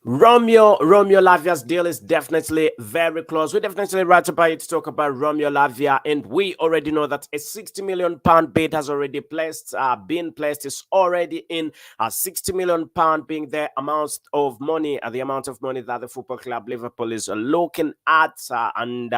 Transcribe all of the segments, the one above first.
Romeo Lavia's deal is definitely very close. We're definitely right about it to talk about Romeo Lavia, and we already know that a 60 million pound bid has already been placed. Is already in. 60 million pound being the amount of money that the football club Liverpool is looking at, and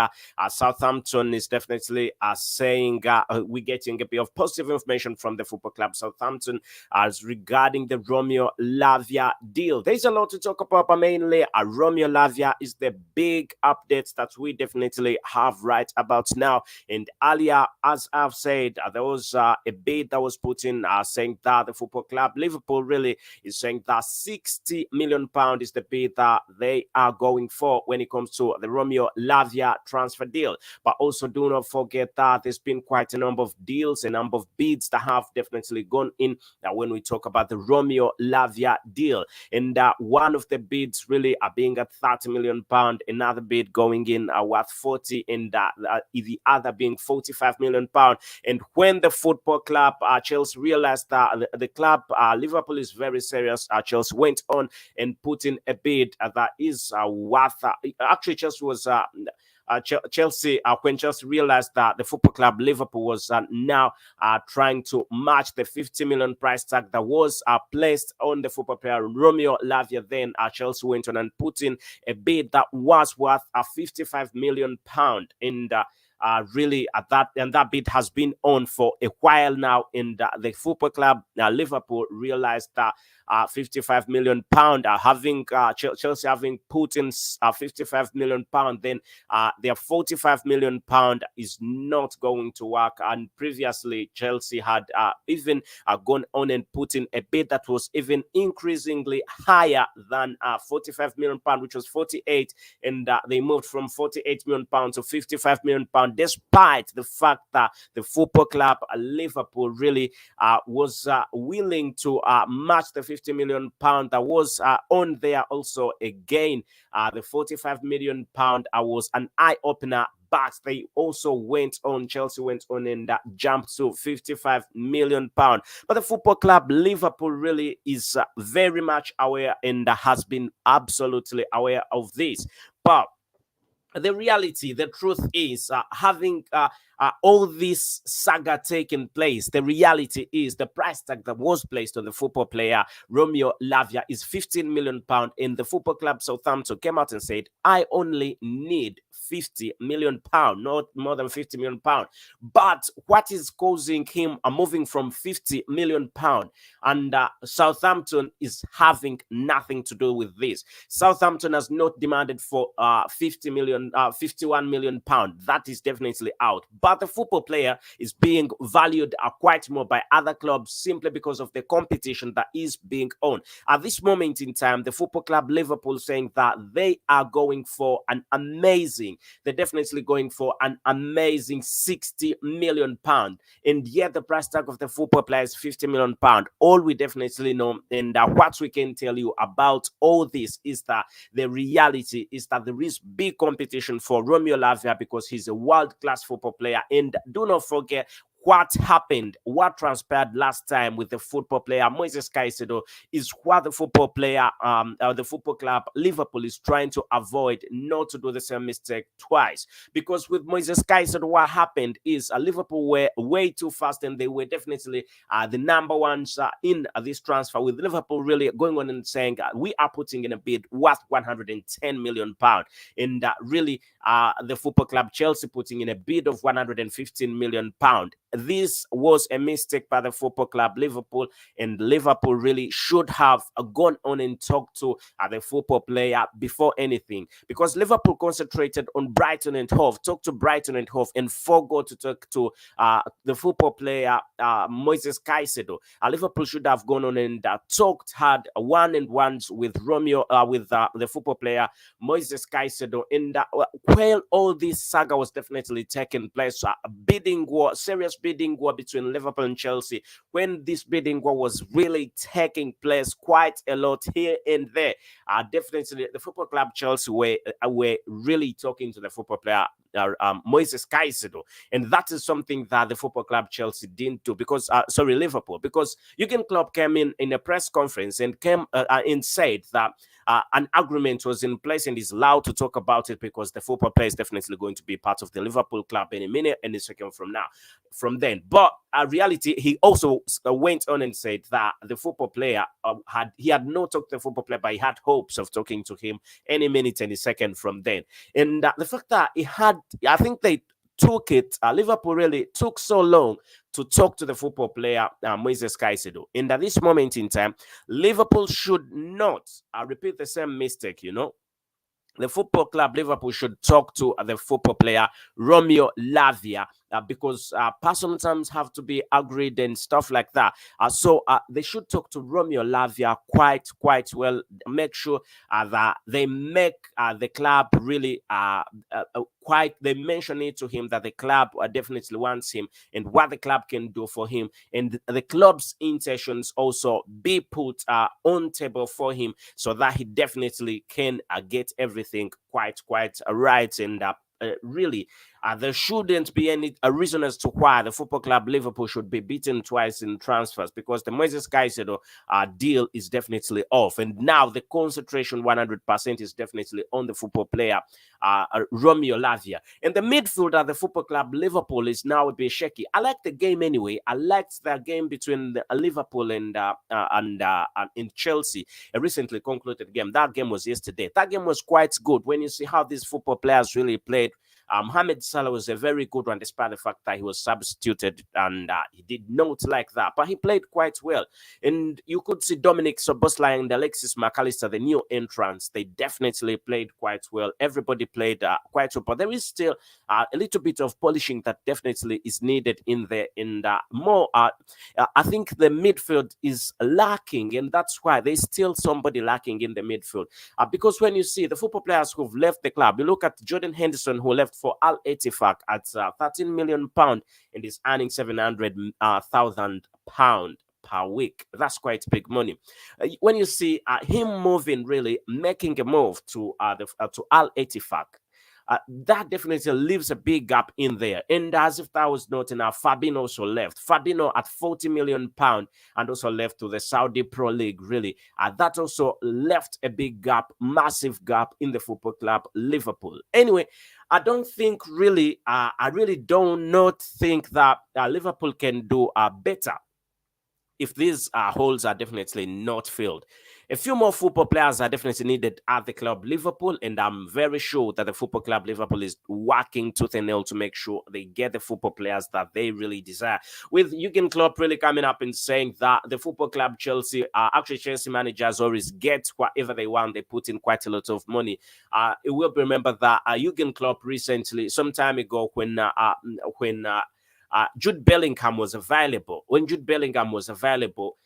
Southampton is definitely saying we're getting a bit of positive information from the football club Southampton as regarding the Romeo Lavia deal. There's a lot to talk about, but mainly Romeo Lavia is the big updates that we definitely have right about now. And earlier, as I've said, there was a bid that was put in saying that the football club Liverpool really is saying that 60 million pound is the bid that they are going for when it comes to the Romeo Lavia transfer deal. But also do not forget that there's been quite a number of deals, a number of bids that have definitely gone in when we talk about the Romeo Lavia deal. And one of the bids really are being at 30 million pound, another bid going in worth 40, and the other being 45 million pound. And when the football club Chelsea realized that the club Liverpool is very serious, Chelsea went on and put in a bid that is worth actually Chelsea was Chelsea, when Chelsea realized that the football club Liverpool was now trying to match the 50 million price tag that was placed on the football player Romeo Lavia, then Chelsea went on and put in a bid that was worth 55 million pound. And really at that, and that bid has been on for a while now. And the football club Liverpool realized that 55 million pound, having Chelsea having put in 55 million pound, then their 45 million pound is not going to work. And previously Chelsea had even gone on and put in a bid that was even increasingly higher than 45 million pound, which was 48, and they moved from 48 million pound to 55 million pound, despite the fact that the football club Liverpool really was willing to match the 50 million pound that was on there. Also, again, the 45 million pound was an eye opener, but they also went on, Chelsea went on and jumped to 55 million pound. But the football club Liverpool really is very much aware and has been absolutely aware of this. But the reality, the truth is, having all this saga taking place, the reality is the price tag that was placed on the football player Romeo Lavia is 15 million pound, and the football club Southampton came out and said, I only need 50 million pound, not more than 50 million pound. But what is causing him moving from 50 million pound? And Southampton is having nothing to do with this. Southampton has not demanded for 51 million pound. That is definitely out. But the football player is being valued quite more by other clubs simply because of the competition that is being on. At this moment in time, the football club Liverpool saying that they are going for they're definitely going for an amazing 60 million pound. And yet the price tag of the football player is 50 million pound. All we definitely know, and what we can tell you about all this, is that the reality is that there is big competition for Romeo Lavia because he's a world-class football player. And do not forget what happened, what transpired last time with the football player Moises Caicedo is what the football player, the football club Liverpool is trying to avoid, not to do the same mistake twice. Because with Moises Caicedo, what happened is Liverpool were way too fast, and they were definitely the number ones in this transfer. With Liverpool really going on and saying we are putting in a bid worth 110 million pound, and really the football club Chelsea putting in a bid of 115 million pound. This was a mistake by the football club Liverpool, and Liverpool really should have gone on and talked to the football player before anything, because Liverpool concentrated on Brighton and Hove, talked to Brighton and Hove, and forgot to talk to the football player Moises Caicedo. Liverpool should have gone on and had one-on-ones with the football player Moises Caicedo. And while all this saga was definitely taking place, bidding war, serious bidding war between Liverpool and Chelsea, when this bidding war was really taking place quite a lot here and there, definitely the football club Chelsea were really talking to the football player Moises Caicedo, and that is something that the football club Chelsea didn't do because Liverpool, because Jurgen Klopp came in a press conference and came and said that an agreement was in place and is allowed to talk about it because the football player is definitely going to be part of the Liverpool club any minute, any second from now, from then. But reality, he also went on and said that the football player had not talked to the football player, but he had hopes of talking to him any minute, any second from then. And the fact that I think they took it, Liverpool really took so long to talk to the football player, Moises Caicedo. And at this moment in time, Liverpool should not repeat the same mistake, The football club Liverpool should talk to the football player Romeo Lavia because personal terms have to be agreed and stuff like that. So they should talk to Romeo Lavia quite well. Make sure that they make the club really they mention it to him that the club definitely wants him and what the club can do for him, and the club's intentions also be put on table for him so that he definitely can get everything quite right. And really, there shouldn't be any reason as to why the football club Liverpool should be beaten twice in transfers, because the Moises Caicedo deal is definitely off, and now the concentration 100% is definitely on the football player Romeo Lavia. And the midfield at the football club Liverpool is now a bit shaky. I like the game anyway. I liked the game between Liverpool and in Chelsea, a recently concluded game. That game was yesterday. That game was quite good when you see how these football players really played. Mohamed Salah was a very good one, despite the fact that he was substituted and he did not like that, but he played quite well. And you could see Dominic Szoboszlai and Alexis McAllister, the new entrants. They definitely played quite well. Everybody played quite well, but there is still a little bit of polishing that definitely is needed in there. And more, I think the midfield is lacking, and that's why there's still somebody lacking in the midfield. Because when you see the football players who've left the club, you look at Jordan Henderson, who left for Al Ettifaq at £13 million and is earning £700,000 per week. That's quite big money. When you see him moving, really making a move to Al Ettifaq, that definitely leaves a big gap in there. And as if that was not enough, Fabinho also left. Fabinho at £40 million and also left to the Saudi Pro League, really. That also left a big gap, massive gap in the football club Liverpool. Anyway, I don't think really, I really don't not think that Liverpool can do better if these holes are definitely not filled. A few more football players are definitely needed at the club Liverpool, and I'm very sure that the football club Liverpool is working tooth and nail to make sure they get the football players that they really desire. With Jurgen Klopp really coming up and saying that the football club Chelsea, actually Chelsea managers always get whatever they want. They put in quite a lot of money. It will be remembered that Jurgen Klopp recently, some time ago, when Jude Bellingham was available. When Jude Bellingham was available,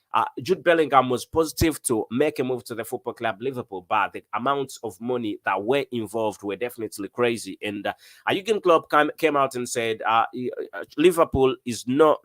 Jude Bellingham was positive to make a move to the football club Liverpool, but the amounts of money that were involved were definitely crazy. And Jurgen Klopp came out and said Liverpool is not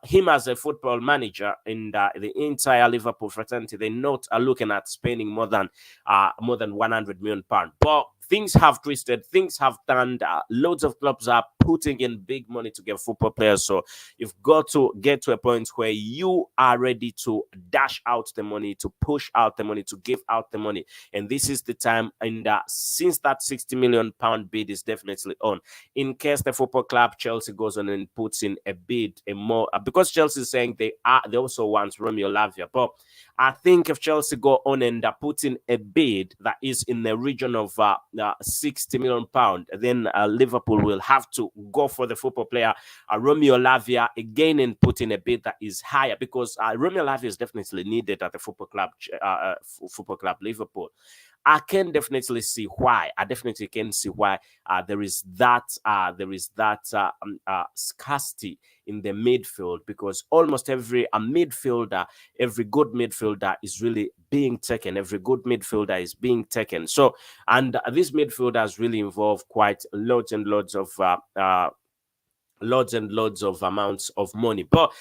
him as a football manager, and the entire Liverpool fraternity, they're not looking at spending more than £100 million. But things have twisted, things have turned. Loads of clubs are putting in big money to get football players. So you've got to get to a point where you are ready to dash out the money, to push out the money, to give out the money. And this is the time. And since that £60 million bid is definitely on, in case the football club Chelsea goes on and puts in a bid, because Chelsea is saying they also want Romeo Lavia. But I think if Chelsea go on and put in a bid that is in the region of £60 million, then Liverpool will have to go for the football player Romeo Lavia again and put in a bid that is higher, because Romeo Lavia is definitely needed at the football club Liverpool. I can definitely see why. I definitely can see why there is that scarcity in the midfield, because almost every midfielder, every good midfielder is really being taken. Every good midfielder is being taken. So, and these midfielders really involve quite loads and loads of loads and loads of amounts of money. But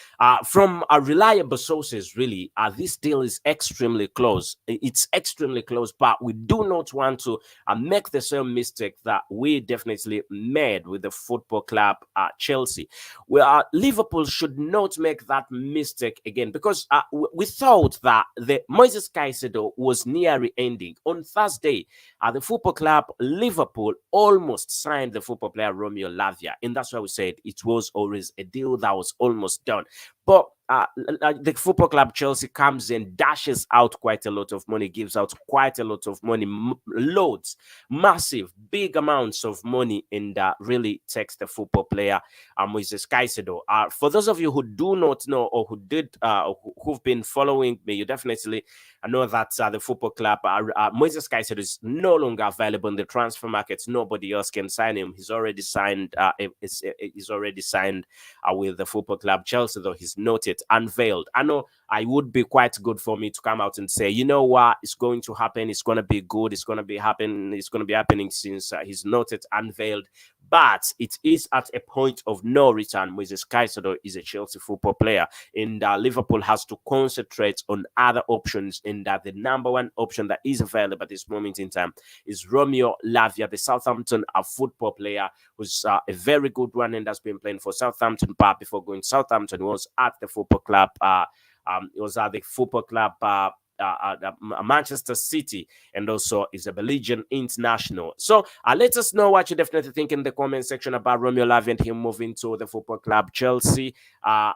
from reliable sources, really, this deal is extremely close. It's extremely close, but we do not want to make the same mistake that we definitely made with the football club Chelsea. Liverpool should not make that mistake again, because we thought that the Moises Caicedo was nearly ending. On Thursday, the football club Liverpool almost signed the football player Romeo Lavia, and that's why we said it was always a deal that was almost done. But the football club Chelsea comes in, dashes out quite a lot of money, gives out quite a lot of money, loads, massive, big amounts of money, and really takes the football player Moises Caicedo. For those of you who do not know, or who did, who've been following me, you definitely know that the football club Moises Caicedo is no longer available in the transfer market. Nobody else can sign him. He's already signed. He's already signed with the football club Chelsea, though he's not yet unveiled. I know I would be quite good for me to come out and say, you know what, it's going to happen. It's going to be good. It's going to be happen. It's going to be happening, since he's not yet unveiled. But it is at a point of no return. Moises Caicedo is a Chelsea football player, and Liverpool has to concentrate on other options. And the number one option that is available at this moment in time is Romeo Lavia, the Southampton football player, who's a very good one and has been playing for Southampton. But before going to Southampton, he was at the football club. It was at the football club Manchester City, and also is a Belgian international. So let us know what you definitely think in the comment section about Romeo Lavia and him moving to the football club Chelsea,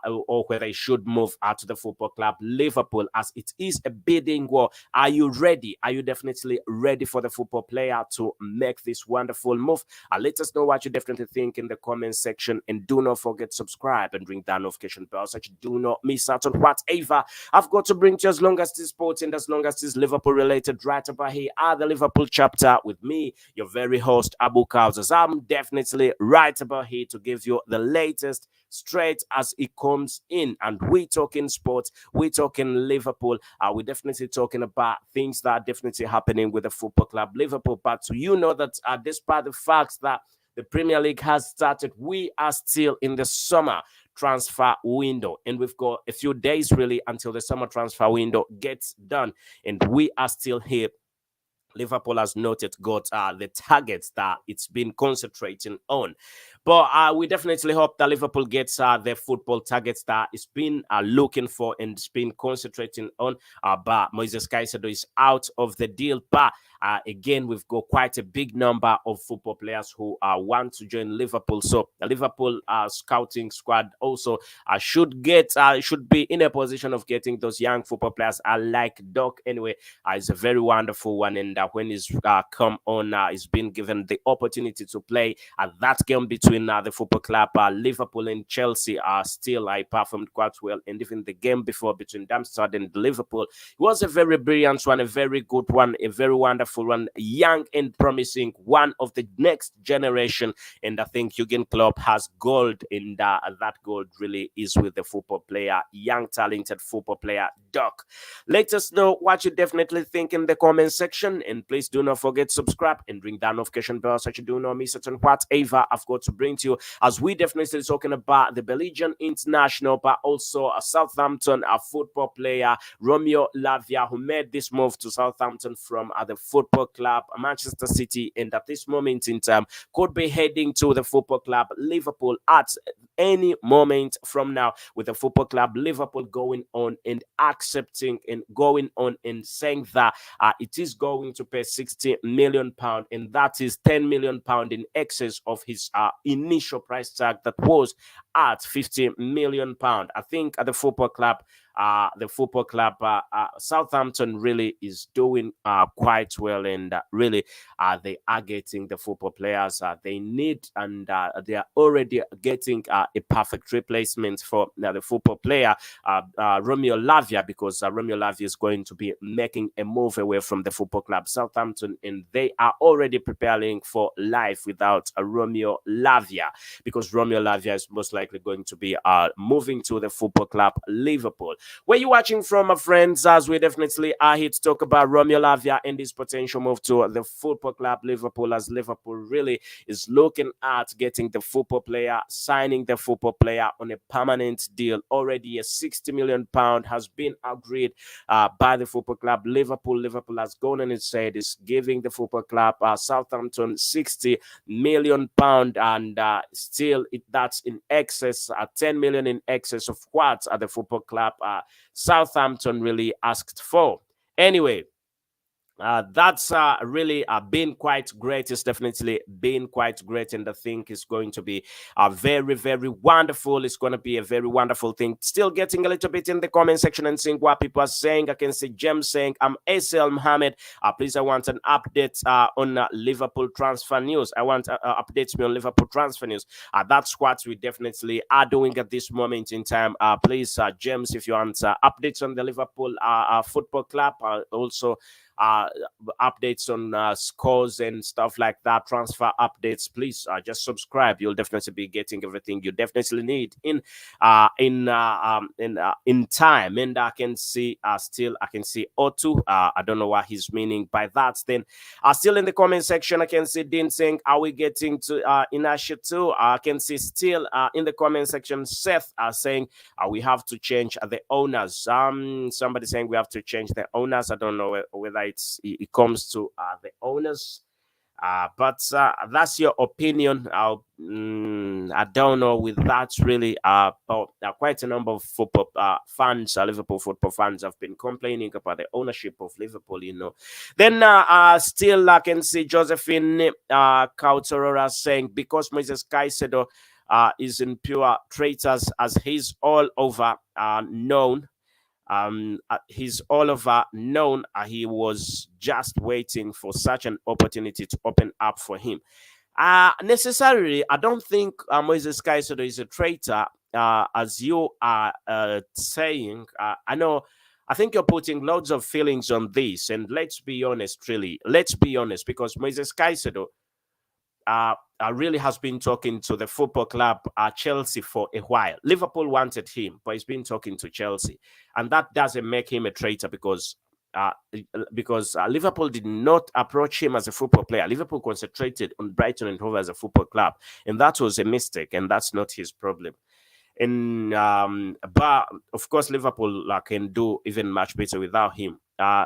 or whether he should move to the football club Liverpool, as it is a bidding war. Are you ready? Are you definitely ready for the football player to make this wonderful move? Let us know what you definitely think in the comment section, and do not forget to subscribe and ring that notification bell so you do not miss out on whatever I've got to bring to you, as long as this sports and as long as this Liverpool related. Right about here at the Liverpool chapter with me, your very host Abu Kausas. I'm definitely right about here to give you the latest straight as it comes in. And we talking sports, we talking Liverpool, we're definitely talking about things that are definitely happening with the football club Liverpool. But you know that despite the fact that the Premier League has started, we are still in the summer transfer window, and we've got a few days really until the summer transfer window gets done, and we are still here. Liverpool has not yet got the targets that it's been concentrating on. But we definitely hope that Liverpool gets the football targets that it's been looking for and it's been concentrating on. But Moises Caicedo is out of the deal. But again, we've got quite a big number of football players who want to join Liverpool. So the Liverpool scouting squad also should be in a position of getting those young football players. Like Doc, anyway, is a very wonderful one, and when he's come on, he's been given the opportunity to play at that game between the football club Liverpool and Chelsea. Still, I performed quite well, and even the game before between Darmstadt and Liverpool, it was a very brilliant one, a very good one, a very wonderful one, young and promising, one of the next generation. And I think Jurgen Klopp has gold, and that gold really is with the football player, young talented football player Doc. Let us know what you definitely think in the comment section, and please do not forget to subscribe and ring that notification bell so you do not miss it on whatever I've got to bring to you, as we definitely talking about the Belgian international, but also a Southampton football player Romeo Lavia, who made this move to Southampton from the football club Manchester City, and at this moment in time could be heading to the football club Liverpool at any moment from now, with the football club Liverpool going on and accepting and going on and saying that it is going to pay £60 million, and that is £10 million in excess of his initial price tag that was at £50 million. I think the football club Southampton really is doing quite well, and really they are getting the football players they need, and they are already getting a perfect replacement for the football player Romeo Lavia, because Romeo Lavia is going to be making a move away from the football club Southampton, and they are already preparing for life without Romeo Lavia, because Romeo Lavia is most likely likely going to be moving to the football club Liverpool. Where you watching from, my friends? As we definitely are here to talk about Romeo Lavia and his potential move to the football club Liverpool, as Liverpool really is looking at getting the football player, signing the football player on a permanent deal. Already a £60 million has been agreed by the football club Liverpool. Liverpool has gone and said is giving the football club Southampton £60 million, and still that's in excess, 10 million in excess of what the football club Southampton really asked for. Anyway, that's really been quite great. It's definitely been quite great, and I think it's going to be very, very wonderful. It's going to be a very wonderful thing. Still getting a little bit in the comment section and seeing what people are saying. I can see James saying, I'm ASL Mohammed. Please, I want an update on Liverpool transfer news. I want updates me on Liverpool transfer news. That's what we definitely are doing at this moment in time. Please, James, if you want updates on the Liverpool football club, also updates on scores and stuff like that, transfer updates, please just subscribe. You'll definitely be getting everything you definitely need in time. And I can see O2. I don't know what he's meaning by that. Then still in the comment section, I can see Dean saying, are we getting to Inasha too? I can see still in the comment section Seth saying we have to change the owners. Somebody saying we have to change the owners. I don't know whether it comes to the owners, but that's your opinion. I don't know with that really. But quite a number of football fans, Liverpool football fans, have been complaining about the ownership of Liverpool. Then still I can see Josephine Kautorora saying because Moses Caicedo is in pure traitors, as he's all over known. He's all over known. He was just waiting for such an opportunity to open up for him. Necessarily, I don't think Moses Caicedo is a traitor, as you are saying. I think you're putting loads of feelings on this, and let's be honest, really. Let's be honest, because Moses Caicedo really has been talking to the football club Chelsea for a while. Liverpool wanted him, but he's been talking to Chelsea, and that doesn't make him a traitor because Liverpool did not approach him as a football player. Liverpool concentrated on Brighton and Hove as a football club, and that was a mistake, and that's not his problem. And but of course Liverpool can do even much better without him.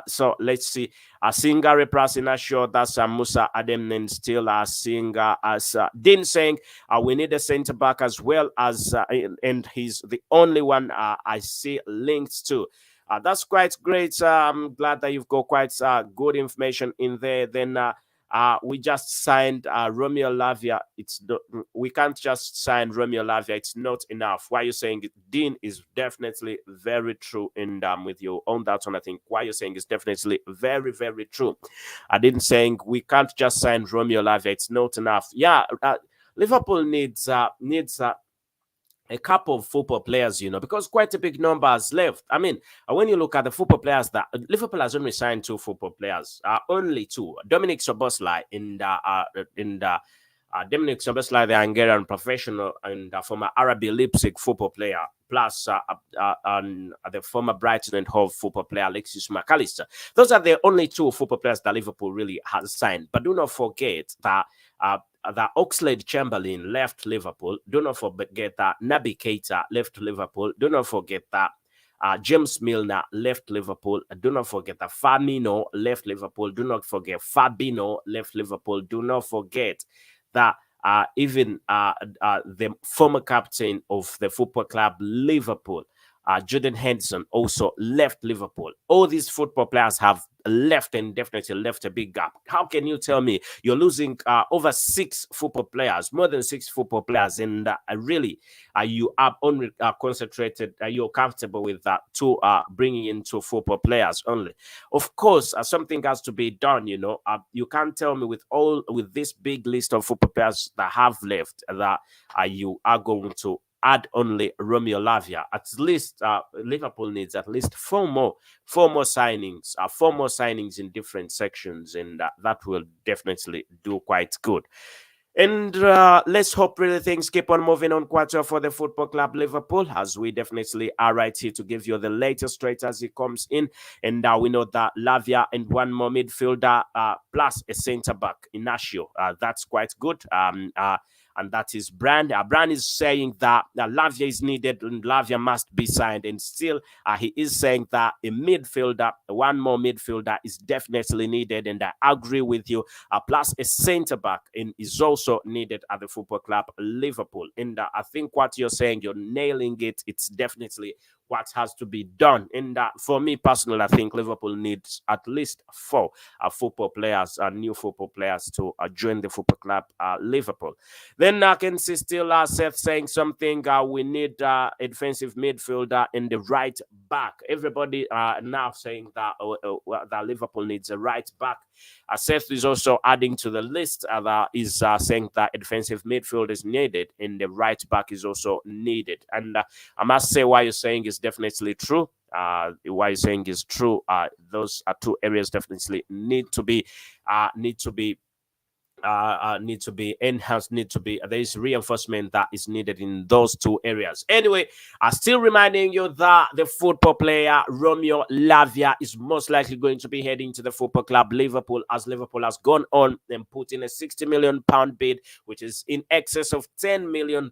So let's see. Singa Reprasina sure that's Musa Adem, and still seeing as Dean saying we need a centre back as well as and he's the only one I see linked to. That's quite great. I'm glad that you've got quite good information in there. Then we just signed Romeo Lavia. We can't just sign Romeo Lavia. It's not enough. Why you're saying Dean is definitely very true, and with you on that one, I think why you're saying is definitely very, very true. I didn't saying we can't just sign Romeo Lavia. It's not enough. Yeah, Liverpool needs a couple of football players, because quite a big number has left. I mean, when you look at the football players that Liverpool has only signed two football players, only two: Dominic Szoboszlai and Dominic Szoboszlai, the Hungarian professional and former RB Leipzig football player, plus the former Brighton and Hove football player Alexis McAllister. Those are the only two football players that Liverpool really has signed. But do not forget that Oxlade-Chamberlain left Liverpool. Do not forget that Naby Keita left Liverpool. Do not forget that James Milner left Liverpool. Do not forget that Firmino left Liverpool. Do not forget Fabinho left Liverpool. Do not forget that even the former captain of the football club Liverpool, Jordan Henderson, also left Liverpool. All these football players have left, and definitely left a big gap. How can you tell me you're losing over six football players, more than six football players, and really you are only concentrated, you're comfortable with that to bringing in two football players only? Of course, something has to be done. You can't tell me with this big list of football players that have left that you are going to add only Romeo Lavia. At least Liverpool needs at least four more signings in different sections, and that will definitely do quite good. And let's hope really things keep on moving on quite well for the Football Club Liverpool, as we definitely are right here to give you the latest straight as it comes in. And we know that Lavia and one more midfielder plus a centre back, Inacio. That's quite good. And that is Brand. Brand is saying that Lavia is needed and Lavia must be signed. And still, he is saying that a midfielder, one more midfielder, is definitely needed. And I agree with you. Plus, a centre back is also needed at the Football Club Liverpool. And I think what you're saying, you're nailing it. It's definitely what has to be done. And for me personally, I think Liverpool needs at least four football players, new football players to join the Football Club Liverpool. Then I can see still Seth saying something. We need a defensive midfielder and the right back. Everybody now saying that Liverpool needs a right back. Seth is also adding to the list that is saying that a defensive midfield is needed and the right back is also needed. And I must say, what you're saying is definitely true. What you're saying is true. Those are two areas definitely need to be need to be enhanced, need to be there is reinforcement that is needed in those two areas. Anyway, still reminding you that the football player Romeo Lavia is most likely going to be heading to the Football Club Liverpool, as Liverpool has gone on and put in a £60 million bid, which is in excess of 10 million,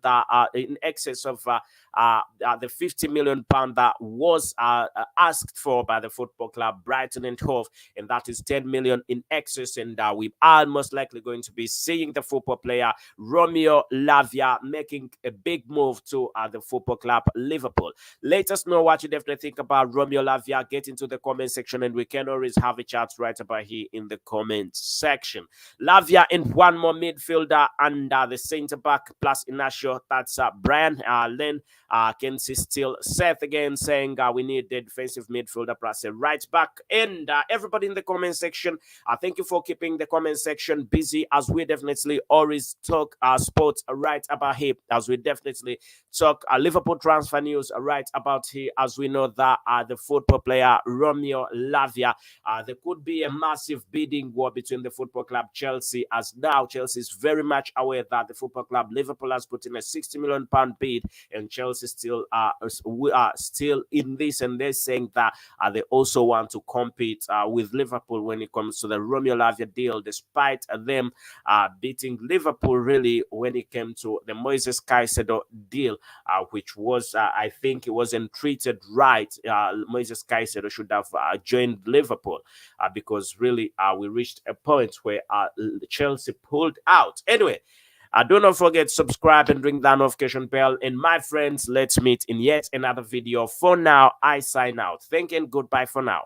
in excess of the £50 million that was asked for by the football club Brighton and Hove, and that is 10 million in excess. And we are most likely going to be seeing the football player Romeo Lavia making a big move to the Football Club Liverpool. Let us know what you definitely think about Romeo Lavia. Get into the comment section, and we can always have a chat right about here in the comment section. Lavia and one more midfielder and the centre back plus Inacio. That's Brian. Then can see still Seth again saying we need the defensive midfielder plus a right back. And everybody in the comment section, thank you for keeping the comment section busy, as we definitely always talk sports right about here, as we definitely talk Liverpool transfer news right about here, as we know that the football player Romeo Lavia, there could be a massive bidding war between the football club Chelsea, as now Chelsea is very much aware that the football club Liverpool has put in a £60 million bid, and Chelsea still still in this, and they're saying that they also want to compete with Liverpool when it comes to the Romeo Lavia deal, despite them beating Liverpool really when it came to the Moises Caicedo deal, which was I think it wasn't treated right. Moises Caicedo should have joined Liverpool because really we reached a point where Chelsea pulled out. Anyway, do not forget subscribe and ring that notification bell. And my friends, let's meet in yet another video. For now, I sign out. Thank you and goodbye for now.